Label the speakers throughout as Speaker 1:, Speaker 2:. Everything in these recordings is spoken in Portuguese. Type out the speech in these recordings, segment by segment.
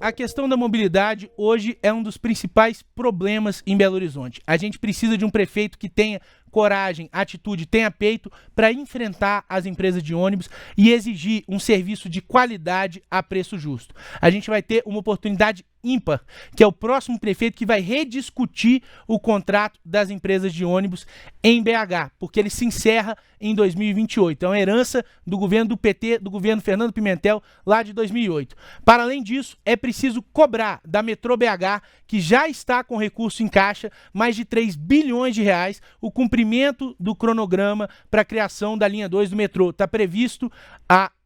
Speaker 1: a questão da mobilidade hoje é um dos principais problemas em Belo Horizonte. A gente precisa de um prefeito que tenha coragem, atitude, tenha peito para enfrentar as empresas de ônibus e exigir um serviço de qualidade a preço justo. A gente vai ter uma oportunidade ímpar, que é o próximo prefeito que vai rediscutir o contrato das empresas de ônibus em BH, porque ele se encerra em 2028. É uma herança do governo do PT, do governo Fernando Pimentel, lá de 2008. Para além disso, é preciso cobrar da Metrô BH, que já está com recurso em caixa, mais de 3 bilhões de reais, o cumprimento do cronograma para a criação da linha 2 do metrô. Está previsto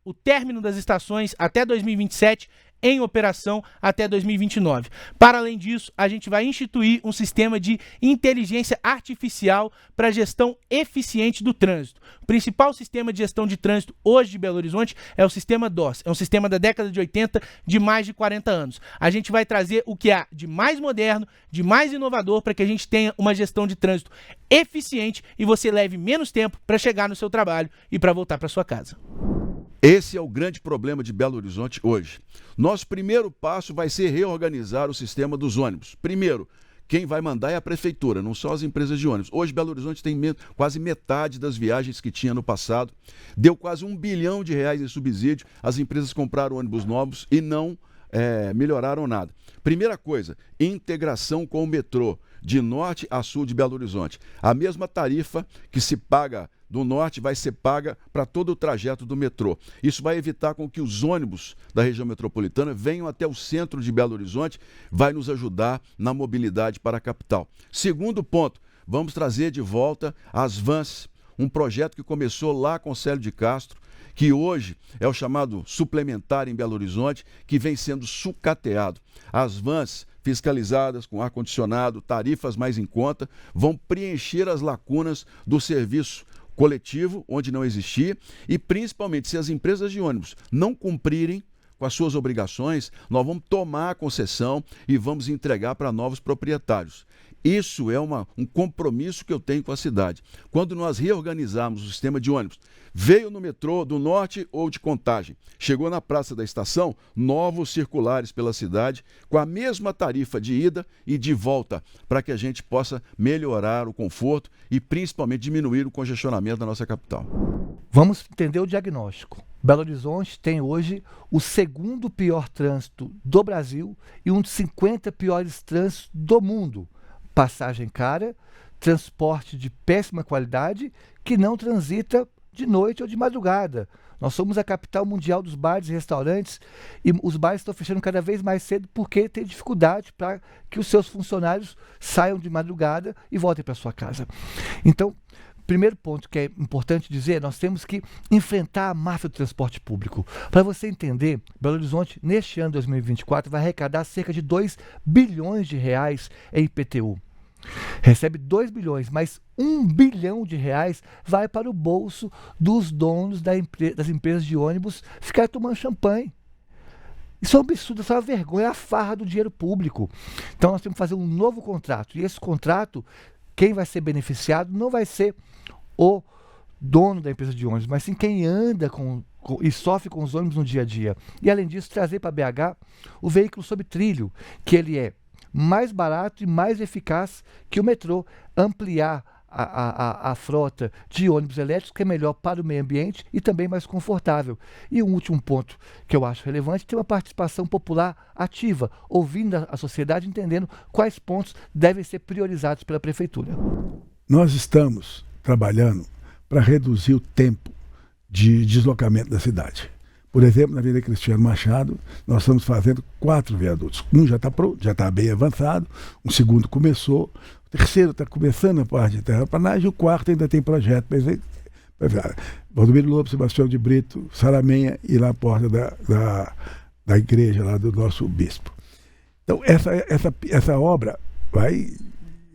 Speaker 1: o término das estações até 2027, em operação até 2029. Para além disso, a gente vai instituir um sistema de inteligência artificial para gestão eficiente do trânsito. O principal sistema de gestão de trânsito hoje de Belo Horizonte é o sistema DOS. É um sistema da década de 80, de mais de 40 anos. A gente vai trazer o que há de mais moderno, de mais inovador, para que a gente tenha uma gestão de trânsito eficiente e você leve menos tempo para chegar no seu trabalho e para voltar para sua casa.
Speaker 2: Esse é o grande problema de Belo Horizonte hoje. Nosso primeiro passo vai ser reorganizar o sistema dos ônibus. Primeiro, quem vai mandar é a prefeitura, não só as empresas de ônibus. Hoje Belo Horizonte tem quase metade das viagens que tinha no passado. Deu quase R$1 bilhão em subsídio. As empresas compraram ônibus novos e não melhoraram nada. Primeira coisa, integração com o metrô, de norte a sul de Belo Horizonte. A mesma tarifa que se paga do norte vai ser paga para todo o trajeto do metrô. Isso vai evitar com que os ônibus da região metropolitana venham até o centro de Belo Horizonte, vai nos ajudar na mobilidade para a capital. Segundo ponto, vamos trazer de volta as vans, um projeto que começou lá com Célio de Castro, que hoje é o chamado suplementar em Belo Horizonte, que vem sendo sucateado. As vans fiscalizadas com ar-condicionado, tarifas mais em conta, vão preencher as lacunas do serviço coletivo, onde não existia, e principalmente se as empresas de ônibus não cumprirem com as suas obrigações, nós vamos tomar a concessão e vamos entregar para novos proprietários. Isso é um compromisso que eu tenho com a cidade. Quando nós reorganizarmos o sistema de ônibus, veio no metrô do norte ou de Contagem, chegou na Praça da Estação, novos circulares pela cidade, com a mesma tarifa de ida e de volta, para que a gente possa melhorar o conforto e principalmente diminuir o congestionamento da nossa capital.
Speaker 3: Vamos entender o diagnóstico. Belo Horizonte tem hoje o segundo pior trânsito do Brasil e um dos 50 piores trânsitos do mundo. Passagem cara, transporte de péssima qualidade que não transita de noite ou de madrugada. Nós somos a capital mundial dos bares e restaurantes e os bares estão fechando cada vez mais cedo porque tem dificuldade para que os seus funcionários saiam de madrugada e voltem para sua casa. Então, primeiro ponto que é importante dizer, nós temos que enfrentar a máfia do transporte público. Para você entender, Belo Horizonte, neste ano 2024, vai arrecadar cerca de 2 bilhões de reais em IPTU. Recebe 2 bilhões, mas 1 bilhão de reais vai para o bolso dos donos das empresas de ônibus ficar tomando champanhe. Isso é um absurdo, isso é uma vergonha, é a farra do dinheiro público. Então nós temos que fazer um novo contrato. E esse contrato, quem vai ser beneficiado não vai ser o dono da empresa de ônibus, mas sim quem anda e sofre com os ônibus no dia a dia. E além disso, trazer para BH o veículo sob trilho, que ele é mais barato e mais eficaz que o metrô, ampliar a frota de ônibus elétricos, que é melhor para o meio ambiente e também mais confortável. E um último ponto que eu acho relevante, ter uma participação popular ativa, ouvindo a sociedade, entendendo quais pontos devem ser priorizados pela prefeitura.
Speaker 4: Nós estamos trabalhando para reduzir o tempo de deslocamento da cidade. Por exemplo, na Avenida Cristiano Machado, nós estamos fazendo 4 viadutos. Um já está pronto, já está bem avançado, um segundo começou, o terceiro está começando a parte de terraplanagem, e o quarto ainda tem projeto. Valdomiro Lobo, Sebastião de Brito, Saramenha e lá a porta da igreja lá do nosso bispo. Então, essa obra vai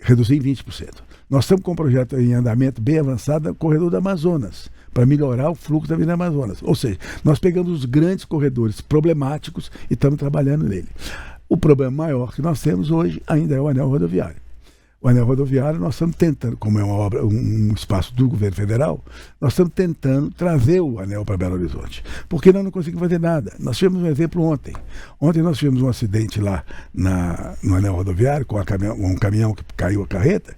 Speaker 4: reduzir em 20%. Nós estamos com um projeto em andamento bem avançado no corredor do Amazonas, para melhorar o fluxo da Avenida Amazonas. Ou seja, nós pegamos os grandes corredores problemáticos e estamos trabalhando nele. O problema maior que nós temos hoje ainda é o anel rodoviário. o anel rodoviário, nós estamos tentando, como é uma obra, um espaço do governo federal, nós estamos tentando trazer o anel para Belo Horizonte, porque nós não conseguimos fazer nada. Nós tivemos um exemplo ontem. Ontem nós tivemos um acidente lá no anel rodoviário, com um caminhão que caiu a carreta,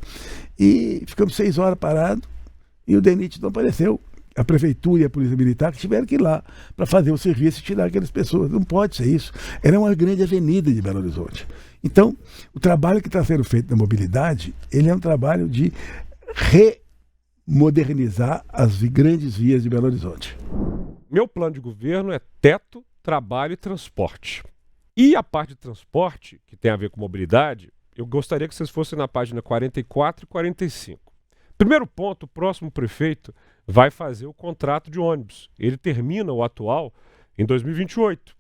Speaker 4: e ficamos 6 horas parados, e o DENIT não apareceu. A prefeitura e a polícia militar que tiveram que ir lá para fazer o serviço e tirar aquelas pessoas. Não pode ser isso. Era uma grande avenida de Belo Horizonte. Então, o trabalho que está sendo feito na mobilidade, ele é um trabalho de remodernizar as grandes vias de Belo Horizonte.
Speaker 5: Meu plano de governo é teto, trabalho e transporte. E a parte de transporte, que tem a ver com mobilidade, eu gostaria que vocês fossem na página 44 e 45. Primeiro ponto, o próximo prefeito vai fazer o contrato de ônibus. Ele termina o atual em 2028.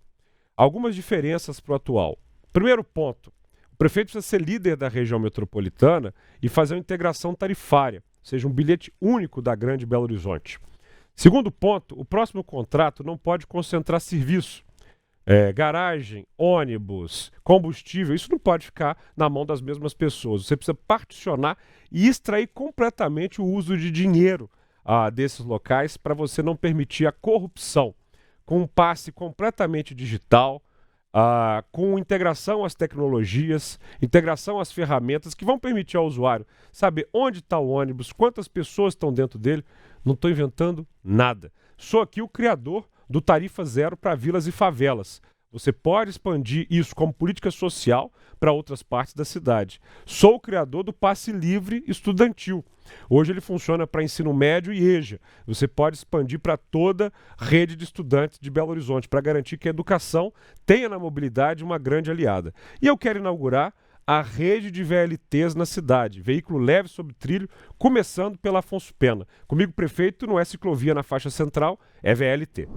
Speaker 5: Algumas diferenças para o atual. Primeiro ponto, o prefeito precisa ser líder da região metropolitana e fazer uma integração tarifária, seja um bilhete único da Grande Belo Horizonte. Segundo ponto, o próximo contrato não pode concentrar serviço. Garagem, ônibus, combustível, isso não pode ficar na mão das mesmas pessoas. Você precisa particionar e extrair completamente o uso de dinheiro desses locais para você não permitir a corrupção, com um passe completamente digital, com integração às tecnologias, integração às ferramentas que vão permitir ao usuário saber onde está o ônibus, quantas pessoas estão dentro dele. Não estou inventando nada. Sou aqui o criador do Tarifa Zero para vilas e favelas. Você pode expandir isso como política social para outras partes da cidade. Sou o criador do Passe Livre estudantil. Hoje ele funciona para ensino médio e EJA. Você pode expandir para toda a rede de estudantes de Belo Horizonte, para garantir que a educação tenha na mobilidade uma grande aliada. E eu quero inaugurar a rede de VLTs na cidade, veículo leve sobre trilho, começando pela Afonso Pena. Comigo, prefeito, não é ciclovia na faixa central, é VLT.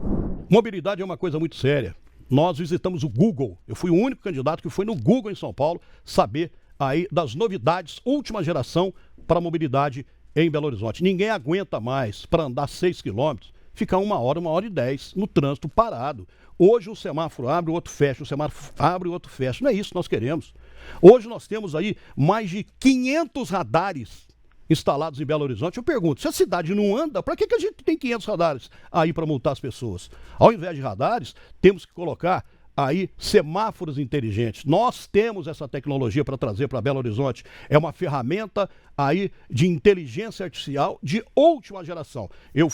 Speaker 6: Mobilidade é uma coisa muito séria. Nós visitamos o Google. Eu fui o único candidato que foi no Google em São Paulo saber aí das novidades, última geração para a mobilidade em Belo Horizonte. Ninguém aguenta mais para andar 6 quilômetros, ficar 1 hora, 1h10 no trânsito parado. Hoje o semáforo abre, o outro fecha, o semáforo abre, o outro fecha. Não é isso que nós queremos. Hoje nós temos aí mais de 500 radares instalados em Belo Horizonte. Eu pergunto, se a cidade não anda, para que a gente tem 500 radares aí para multar as pessoas? Ao invés de radares, temos que colocar aí semáforos inteligentes. Nós temos essa tecnologia para trazer para Belo Horizonte. É uma ferramenta aí de inteligência artificial de última geração. Eu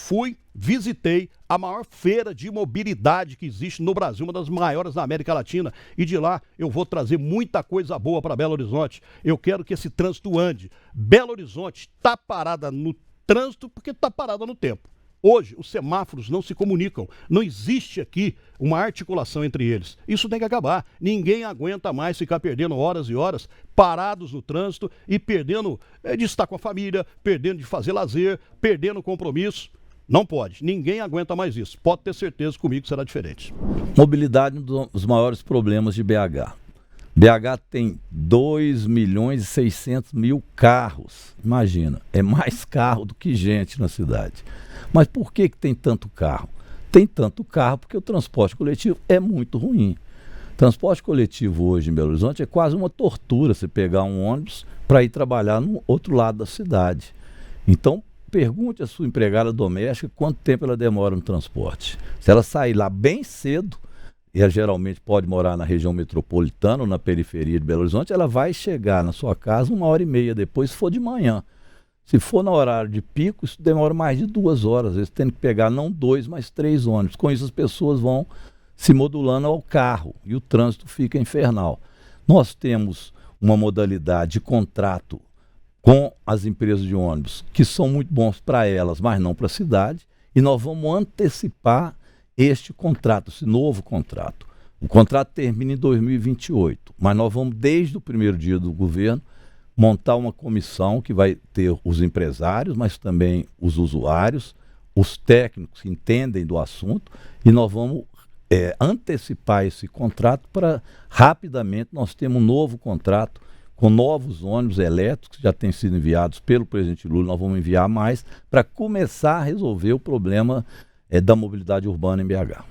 Speaker 6: visitei a maior feira de mobilidade que existe no Brasil, uma das maiores da América Latina, e de lá eu vou trazer muita coisa boa para Belo Horizonte. Eu quero que esse trânsito ande. Belo Horizonte está parada no trânsito porque está parada no tempo. Hoje, os semáforos não se comunicam. Não existe aqui uma articulação entre eles. Isso tem que acabar. Ninguém aguenta mais ficar perdendo horas e horas parados no trânsito e perdendo de estar com a família, perdendo de fazer lazer, perdendo compromisso. Não pode. Ninguém aguenta mais isso. Pode ter certeza, comigo será diferente.
Speaker 7: Mobilidade é um dos maiores problemas de BH. BH tem 2.600.000 carros. Imagina, é mais carro do que gente na cidade. Mas por que tem tanto carro? Tem tanto carro porque o transporte coletivo é muito ruim. Transporte coletivo hoje em Belo Horizonte é quase uma tortura você pegar um ônibus para ir trabalhar no outro lado da cidade. Então, pergunte à sua empregada doméstica quanto tempo ela demora no transporte. Se ela sair lá bem cedo, e ela geralmente pode morar na região metropolitana ou na periferia de Belo Horizonte, ela vai chegar na sua casa 1h30 depois, se for de manhã. Se for no horário de pico, isso demora mais de 2 horas. Às vezes tem que pegar não 2, mas 3 ônibus. Com isso as pessoas vão se modulando ao carro e o trânsito fica infernal. Nós temos uma modalidade de contrato com as empresas de ônibus que são muito bons para elas, mas não para a cidade. E nós vamos antecipar este contrato, esse novo contrato. O contrato termina em 2028, mas nós vamos, desde o primeiro dia do governo, montar uma comissão que vai ter os empresários, mas também os usuários, os técnicos que entendem do assunto, e nós vamos antecipar esse contrato para, rapidamente, nós temos um novo contrato com novos ônibus elétricos que já têm sido enviados pelo presidente Lula. Nós vamos enviar mais para começar a resolver o problema da mobilidade urbana em BH.